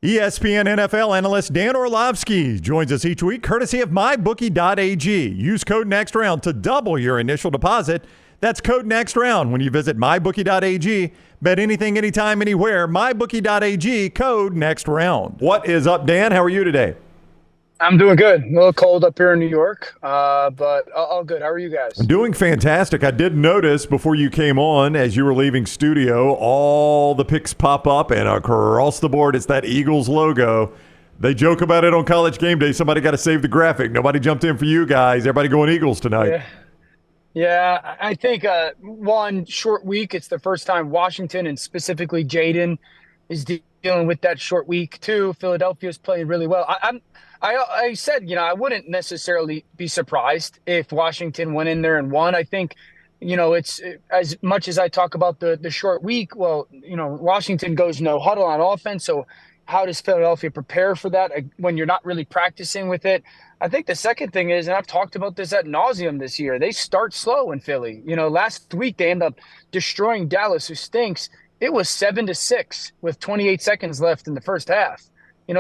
ESPN NFL analyst Dan Orlovsky joins us each week courtesy of MyBookie.ag. Use code NEXTROUND to double your initial deposit. That's code NEXTROUND when you visit MyBookie.ag. Bet anything, anytime, anywhere. MyBookie.ag, code NEXTROUND. What is up, Dan? How are you today? I'm doing good. A little cold up here in New York, but all good. How are you guys? I'm doing fantastic. I did notice before you came on, as you were leaving studio, all the pics pop up, and across the board, it's that Eagles logo. They joke about it on College Game Day. Somebody got to save the graphic. Nobody jumped in for you guys. Everybody going Eagles tonight. Yeah, I think one short week. It's the first time Washington and specifically Jayden is dealing with that short week. Two, Philadelphia's playing really well. I said, I wouldn't necessarily be surprised if Washington went in there and won. I think, it's as much as I talk about the short week. Well, Washington goes no huddle on offense. So how does Philadelphia prepare for that when you're not really practicing with it? I think the second thing is, and I've talked about this ad nauseum this year, they start slow in Philly. Last week they end up destroying Dallas, who stinks. It was 7-6 with 28 seconds left in the first half.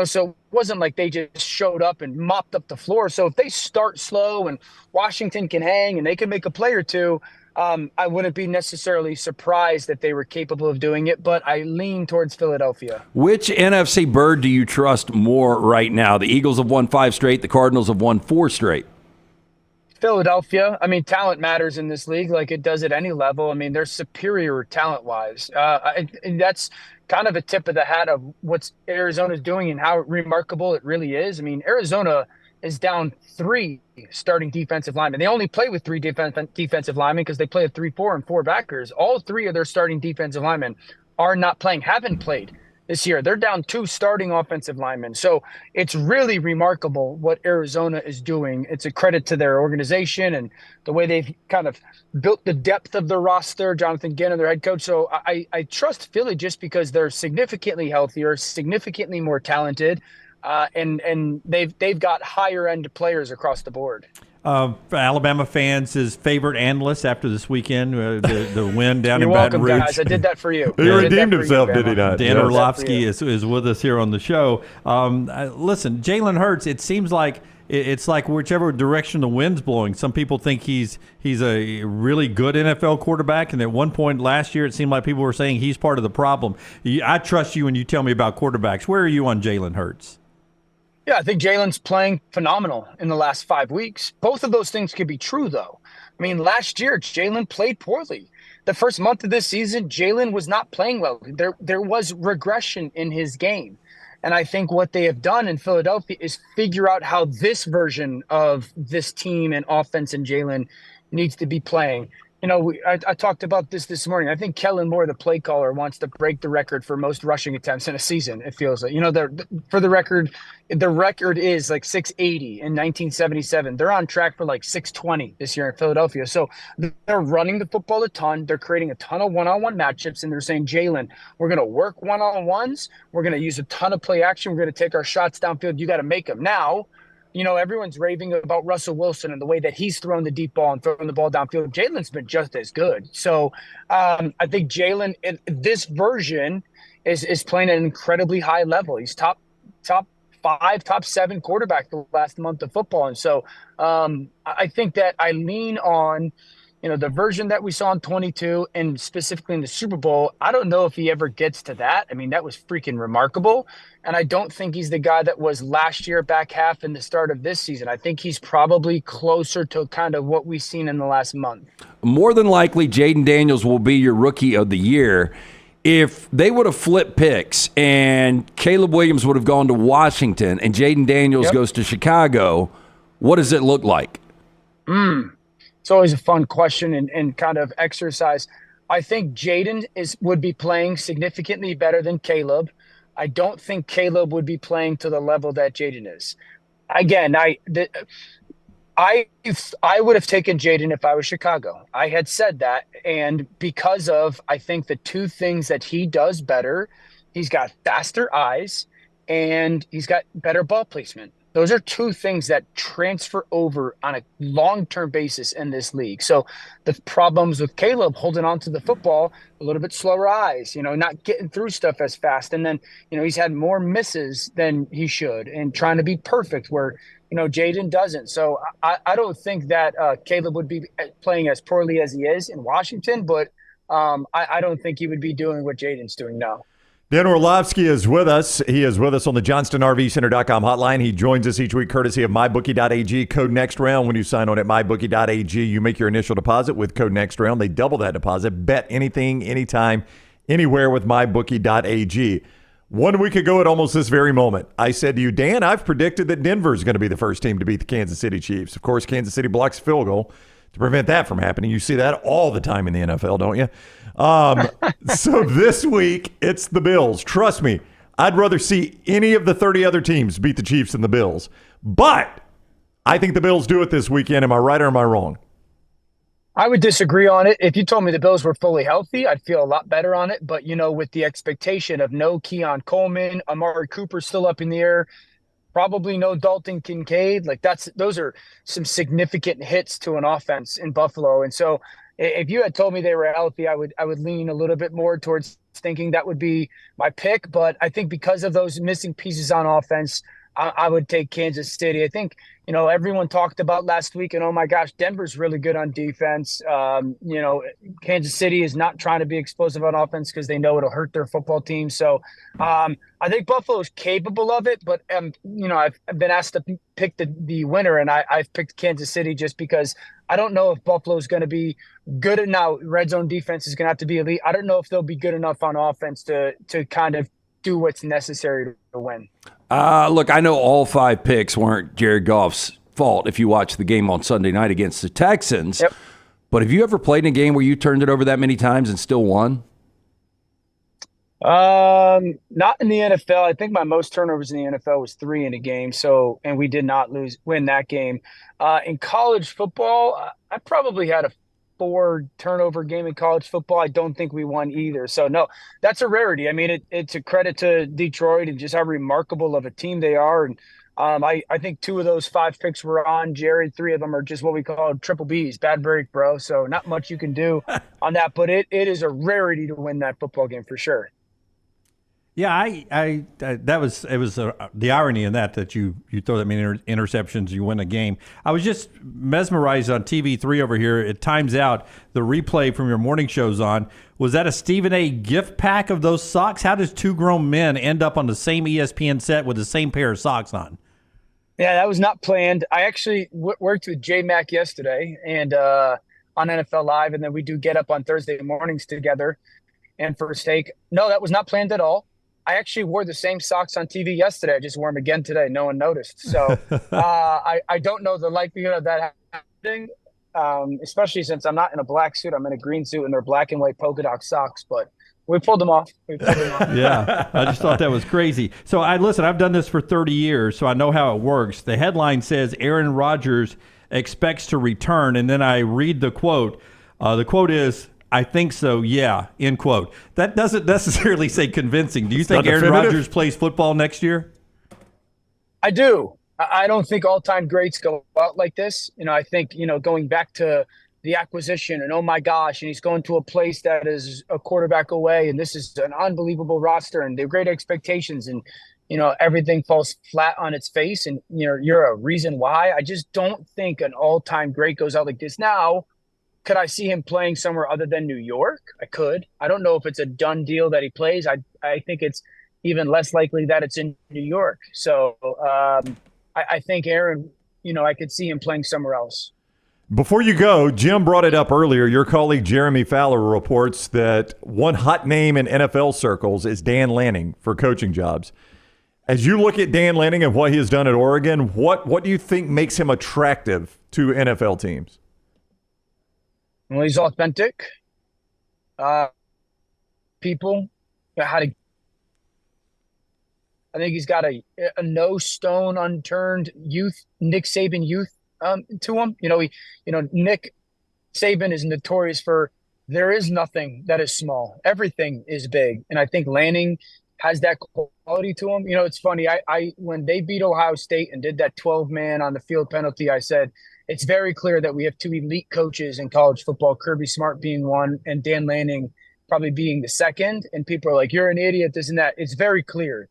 So it wasn't like they just showed up and mopped up the floor. So if they start slow and Washington can hang and they can make a play or two, I wouldn't be necessarily surprised that they were capable of doing it, but I lean towards Philadelphia. Which NFC bird do you trust more right now? The Eagles have won 5 straight. The Cardinals have won 4 straight. Philadelphia. I mean, talent matters in this league like it does at any level. I mean, they're superior talent-wise. And that's kind of a tip of the hat of what Arizona's doing and how remarkable it really is. I mean, Arizona is down 3 starting defensive linemen. They only play with 3 defensive linemen because they play a 3-4 and 4 backers. All 3 of their starting defensive linemen are not playing, haven't played this year. They're down 2 starting offensive linemen. So it's really remarkable what Arizona is doing. It's a credit to their organization and the way they've kind of built the depth of their roster, Jonathan Gannon, their head coach. So I trust Philly just because they're significantly healthier, significantly more talented, and they've got higher end players across the board. Alabama fans, his favorite analyst after this weekend, the win down You're in Baton welcome, Rouge. Guys. I did that for you. He redeemed himself, did he not? Dan Orlovsky is with us here on the show. Listen, Jalen Hurts, it seems like it's like whichever direction the wind's blowing. Some people think he's a really good NFL quarterback, and at one point last year it seemed like people were saying he's part of the problem. I trust you when you tell me about quarterbacks. Where are you on Jalen Hurts? Yeah, I think Jalen's playing phenomenal in the last 5 weeks. Both of those things could be true, though. I mean, last year, Jalen played poorly. The first month of this season, Jalen was not playing well. There was regression in his game. And I think what they have done in Philadelphia is figure out how this version of this team and offense and Jalen needs to be playing. I talked about this morning. I think Kellen Moore, the play caller, wants to break the record for most rushing attempts in a season. It feels like, for the record is like 680 in 1977. They're on track for like 620 this year in Philadelphia. So they're running the football a ton. They're creating a ton of one-on-one matchups, and they're saying, Jalen, we're going to work one-on-ones. We're going to use a ton of play action. We're going to take our shots downfield. You got to make them now. Everyone's raving about Russell Wilson and the way that he's thrown the deep ball and thrown the ball downfield. Jalen's been just as good. So I think Jalen, this version, is playing at an incredibly high level. He's top 5, top 7 quarterback the last month of football. And so I think that I lean on the version that we saw in 22 and specifically in the Super Bowl. I don't know if he ever gets to that. I mean, that was freaking remarkable. And I don't think he's the guy that was last year, back half, and the start of this season. I think he's probably closer to kind of what we've seen in the last month. More than likely, Jayden Daniels will be your rookie of the year. If they would have flipped picks and Caleb Williams would have gone to Washington and Jayden Daniels goes to Chicago, what does it look like? It's always a fun question and kind of exercise. I think Jayden would be playing significantly better than Caleb. I don't think Caleb would be playing to the level that Jayden is. Again, I would have taken Jayden if I was Chicago. I had said that, and because of, I think, the 2 things that he does better, he's got faster eyes and he's got better ball placement. Those are two things that transfer over on a long-term basis in this league. So the problems with Caleb holding on to the football, a little bit slower eyes, not getting through stuff as fast. And then, he's had more misses than he should and trying to be perfect where, Jayden doesn't. So I don't think that Caleb would be playing as poorly as he is in Washington, but I don't think he would be doing what Jayden's doing now. Dan Orlovsky is with us. He is with us on the JohnstonRVCenter.com hotline. He joins us each week courtesy of MyBookie.ag. Code NEXTROUND. When you sign on at MyBookie.ag, you make your initial deposit with code NEXTROUND. They double that deposit. Bet anything, anytime, anywhere with MyBookie.ag. 1 week ago at almost this very moment, I said to you, Dan, I've predicted that Denver is going to be the first team to beat the Kansas City Chiefs. Of course, Kansas City blocks a field goal to prevent that from happening. You see that all the time in the NFL, don't you? So this week, it's the Bills. Trust me, I'd rather see any of the 30 other teams beat the Chiefs than the Bills. But I think the Bills do it this weekend. Am I right or am I wrong? I would disagree on it. If you told me the Bills were fully healthy, I'd feel a lot better on it. But, with the expectation of no Keon Coleman, Amari Cooper still up in the air, probably no Dalton Kincaid. Those are some significant hits to an offense in Buffalo. And so if you had told me they were healthy, I would lean a little bit more towards thinking that would be my pick. But I think because of those missing pieces on offense, I would take Kansas City. I think, everyone talked about last week and, oh my gosh, Denver's really good on defense. Kansas City is not trying to be explosive on offense because they know it'll hurt their football team. So I think Buffalo is capable of it, but, I've been asked to pick the winner, and I've picked Kansas City just because I don't know if Buffalo is going to be good enough. Red zone defense is going to have to be elite. I don't know if they'll be good enough on offense to kind of do what's necessary to win. Look, I know all 5 picks weren't Jared Goff's fault if you watch the game on Sunday night against the Texans. Yep. But have you ever played in a game where you turned it over that many times and still won? Not in the NFL. I think my most turnovers in the NFL was 3 in a game. So, and we did not win that game. In college football, I probably had a 4 turnover game in college football. I don't think we won either. So no, that's a rarity. I mean, it's a credit to Detroit and just how remarkable of a team they are. And I think 2 of those 5 picks were on Jared. 3 of them are just what we call triple Bs, bad break, bro. So not much you can do on that, but it is a rarity to win that football game for sure. Yeah, it was the irony in that you throw that many interceptions, you win a game. I was just mesmerized on TV3 over here. It times out the replay from your morning shows on. Was that a Stephen A. gift pack of those socks? How does 2 grown men end up on the same ESPN set with the same pair of socks on? Yeah, that was not planned. I actually worked with J-Mac yesterday and on NFL Live, and then we do get up on Thursday mornings together and First Take. No, that was not planned at all. I actually wore the same socks on TV yesterday. I just wore them again today. No one noticed. So I don't know the likelihood of that happening, especially since I'm not in a black suit. I'm in a green suit, and they're black and white polka dot socks. But we pulled them off. Yeah, I just thought that was crazy. So I've done this for 30 years, so I know how it works. The headline says Aaron Rodgers expects to return, and then I read the quote. The quote is, "I think so, yeah," end quote. That doesn't necessarily say convincing. Do you think Aaron Rodgers plays football next year? I do. I don't think all-time greats go out like this. I think, going back to the acquisition and, oh my gosh, and he's going to a place that is a quarterback away, and this is an unbelievable roster, and they're great expectations, and, everything falls flat on its face, and, you're a reason why. I just don't think an all-time great goes out like this. Now, could I see him playing somewhere other than New York? I could. I don't know if it's a done deal that he plays. I think it's even less likely that it's in New York. So I think Aaron, I could see him playing somewhere else. Before you go, Jim brought it up earlier. Your colleague Jeremy Fowler reports that one hot name in NFL circles is Dan Lanning for coaching jobs. As you look at Dan Lanning and what he has done at Oregon, what do you think makes him attractive to NFL teams? Well, he's authentic. People, I think he's got a no stone unturned youth, Nick Saban youth to him. Nick Saban is notorious for there is nothing that is small. Everything is big. And I think Lanning has that quality to him. It's funny. I when they beat Ohio State and did that 12-man on the field penalty, I said, it's very clear that we have two elite coaches in college football, Kirby Smart being one and Dan Lanning probably being the second. And people are like, you're an idiot, this and that. It's very clear.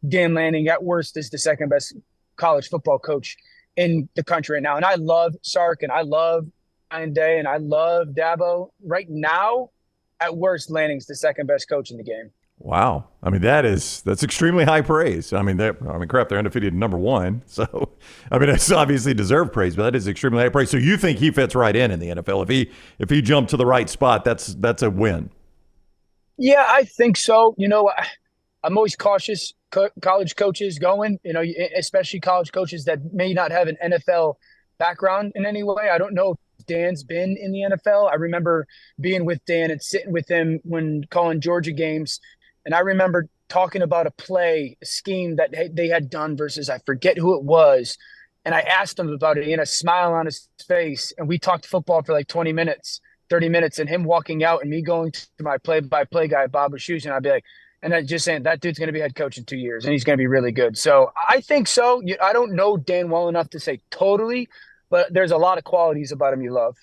Dan Lanning, at worst, is the second best college football coach in the country right now. And I love Sark and I love Ryan Day and I love Dabo. Right now, at worst, Lanning's the second best coach in the game. Wow. I mean, that's extremely high praise. I mean, crap, they're undefeated number one. So, I mean, that's obviously deserved praise, but that is extremely high praise. So you think he fits right in the NFL? If he jumped to the right spot, that's a win. Yeah, I think so. I'm always cautious college coaches going, especially college coaches that may not have an NFL background in any way. I don't know if Dan's been in the NFL. I remember being with Dan and sitting with him when calling Georgia games. And I remember talking about a scheme that they had done versus I forget who it was. And I asked him about it. He had a smile on his face. And we talked football for like 20 minutes, 30 minutes, and him walking out and me going to my play-by-play guy, Bob Wischusen, and I'd be like, and then just saying that dude's going to be head coach in 2 years and he's going to be really good. So I think so. I don't know Dan well enough to say totally, but there's a lot of qualities about him you love.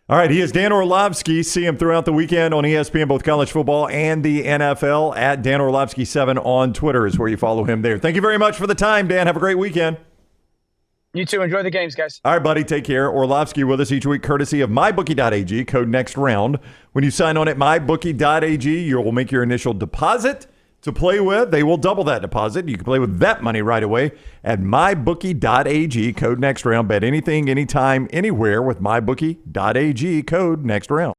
All right, he is Dan Orlovsky. See him throughout the weekend on ESPN, both college football and the NFL. At Dan Orlovsky 7 on Twitter is where you follow him there. Thank you very much for the time, Dan. Have a great weekend. You too. Enjoy the games, guys. All right, buddy. Take care. Orlovsky with us each week, courtesy of MyBookie.ag, code next round. When you sign on at MyBookie.ag, you'll make your initial deposit to play with. They will double that deposit. You can play with that money right away at MyBookie.ag, code next round. Bet anything, anytime, anywhere with MyBookie.ag, code next round.